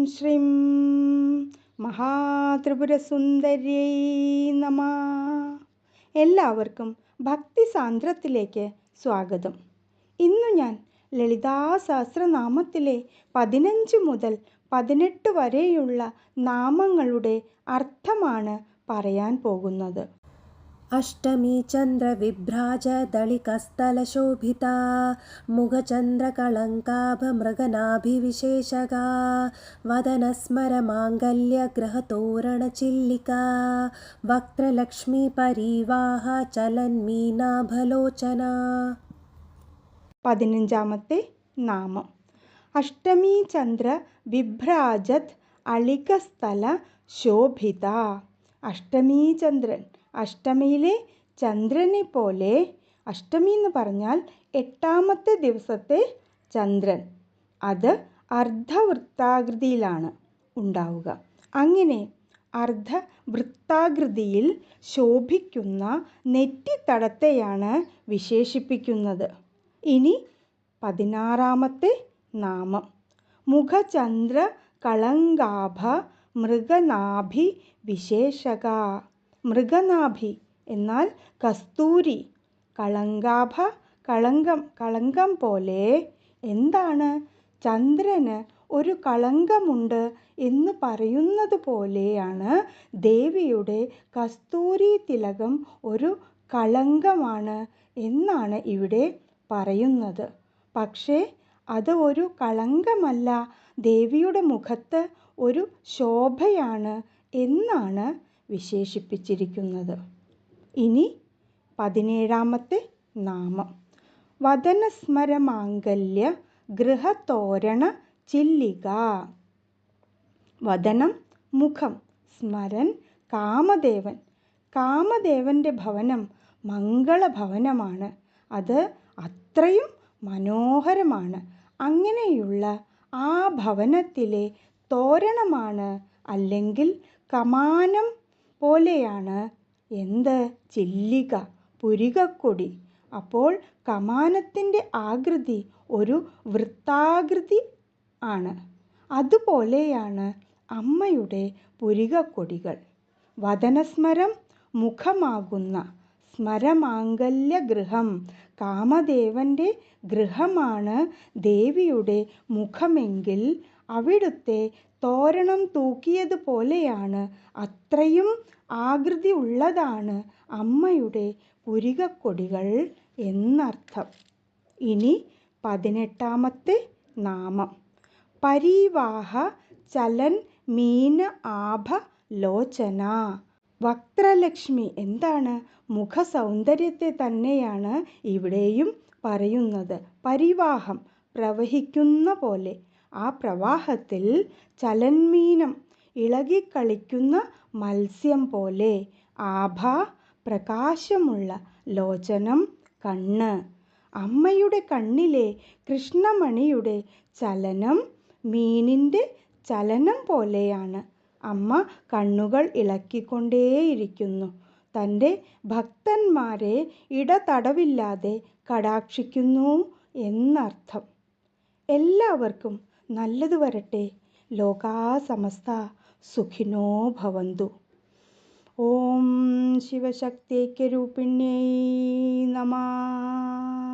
ശ്രീം മഹാത്രിപുരസുന്ദര്यै നമഃ. എല്ലാവർക്കും ഭക്തി സാന്ദ്രത്തിലേക്ക് സ്വാഗതം. ഇന്നു ഞാൻ ലളിതാ സഹസ്രനാമത്തിലെ 15 മുതൽ 18 വരെയുള്ള നാമങ്ങളുടെ അർത്ഥമാണ് പറയാൻ പോകുന്നത്. അഷ്ടമി ചന്ദ്രവിഭ്രാജദളികസ്ഥലശോഭിതാ മുഖചന്ദ്രകളങ്കാഭമൃഗനാഭിവിശേഷകാ വദനസ്മരമാംഗല്യഗ്രഹതോരണചില്ലികാ വക്ത്രലക്ഷ്മീപരീവാഹ ചലന്മീനാഭലോചനാ. 15ാമത്തെ നാമം അഷ്ടമി ചന്ദ്ര വിഭ്രാജത് അളികസ്ഥല ശോഭിത. അഷ്ടമി ചന്ദ്രൻ, അഷ്ടമിയിലെ ചന്ദ്രനെ പോലെ. അഷ്ടമി എന്ന് പറഞ്ഞാൽ 8ാമത്തെ ദിവസത്തെ ചന്ദ്രൻ. അത് അർദ്ധവൃത്താകൃതിയിലാണ് ഉണ്ടാവുക. അങ്ങനെ അർദ്ധവൃത്താകൃതിയിൽ ശോഭിക്കുന്ന നെറ്റിത്തടത്തെയാണ് വിശേഷിപ്പിക്കുന്നത്. ഇനി 16ാമത്തെ നാമം മുഖചന്ദ്ര കളങ്കാഭ മൃഗനാഭി വിശേഷക. മൃഗനാഭി എന്നാൽ കസ്തൂരി, കളങ്കാഭ കളങ്കം പോലെ. എന്താണ്? ചന്ദ്രന് ഒരു കളങ്കമുണ്ട് എന്ന് പറയുന്നത് പോലെയാണ് ദേവിയുടെ കസ്തൂരി തിലകം ഒരു കളങ്കമാണ് എന്നാണ് ഇവിടെ പറയുന്നത്. പക്ഷേ അത് ഒരു കളങ്കമല്ല, ദേവിയുടെ മുഖത്ത് ഒരു ശോഭയാണ് എന്നാണ് വിശേഷിപ്പിച്ചിരിക്കുന്നത്. ഇനി 17ാമത്തെ നാമം വദനസ്മരമാംഗല്യ ഗൃഹതോരണ ചില്ലിക. വദനം മുഖം, സ്മരൻ കാമദേവൻ. കാമദേവന്റെ ഭവനം മംഗളഭവനമാണ്. അത് അത്രയും മനോഹരമാണ്. അങ്ങനെയുള്ള ആ ഭവനത്തിലെ തോരണമാണ്, അല്ലെങ്കിൽ കമാനം പോലെയാണ് എന്ത്? ചില്ലിക, പുരികക്കൊടി. അപ്പോൾ കമാനത്തിൻ്റെ ആകൃതി ഒരു വൃത്താകൃതി ആണ്. അതുപോലെയാണ് അമ്മയുടെ പുരികക്കൊടികൾ. വദനസ്മരം മുഖമാകുന്ന, സ്മരമാംഗല്യഗൃഹം കാമദേവന്റെ ഗൃഹമാണ് ദേവിയുടെ മുഖമെങ്കിൽ അവിടുത്തെ തോരണം തൂക്കിയതുപോലെയാണ്, അത്രയും ആകൃതി ഉള്ളതാണ് അമ്മയുടെ പുരികക്കൊടികൾ എന്നർത്ഥം. ഇനി 18ാമത്തെ നാമം പരീവാഹ ചലൻ മീന ആഭ ലോചന. വക്ത്രലക്ഷ്മി എന്താണ്? മുഖസൗന്ദര്യത്തെ തന്നെയാണ് ഇവിടെയും പറയുന്നത്. പരിവാഹം, പ്രവഹിക്കുന്ന പോലെ. ആ പ്രവാഹത്തിൽ ചലന്മീനം, ഇളകിക്കളിക്കുന്ന മത്സ്യം പോലെ. ആഭ, പ്രകാശമുള്ള. ലോചനം, കണ്ണ്. അമ്മയുടെ കണ്ണിലെ കൃഷ്ണമണിയുടെ ചലനം മീനിൻ്റെ ചലനം പോലെയാണ്. അമ്മ കണ്ണുകൾ ഇളക്കിക്കൊണ്ടേയിരിക്കുന്നു. തൻ്റെ ഭക്തന്മാരെ ഇടതടവില്ലാതെ കടാക്ഷിക്കുന്നു എന്നർത്ഥം. എല്ലാവർക്കും നല്ലത് വരട്ടെ. ലോകാ സമസ്ത സുഖിനോ ഭവന്തു. ഓം ശിവശക്തൈക്യരൂപിണ്യൈ നമഃ.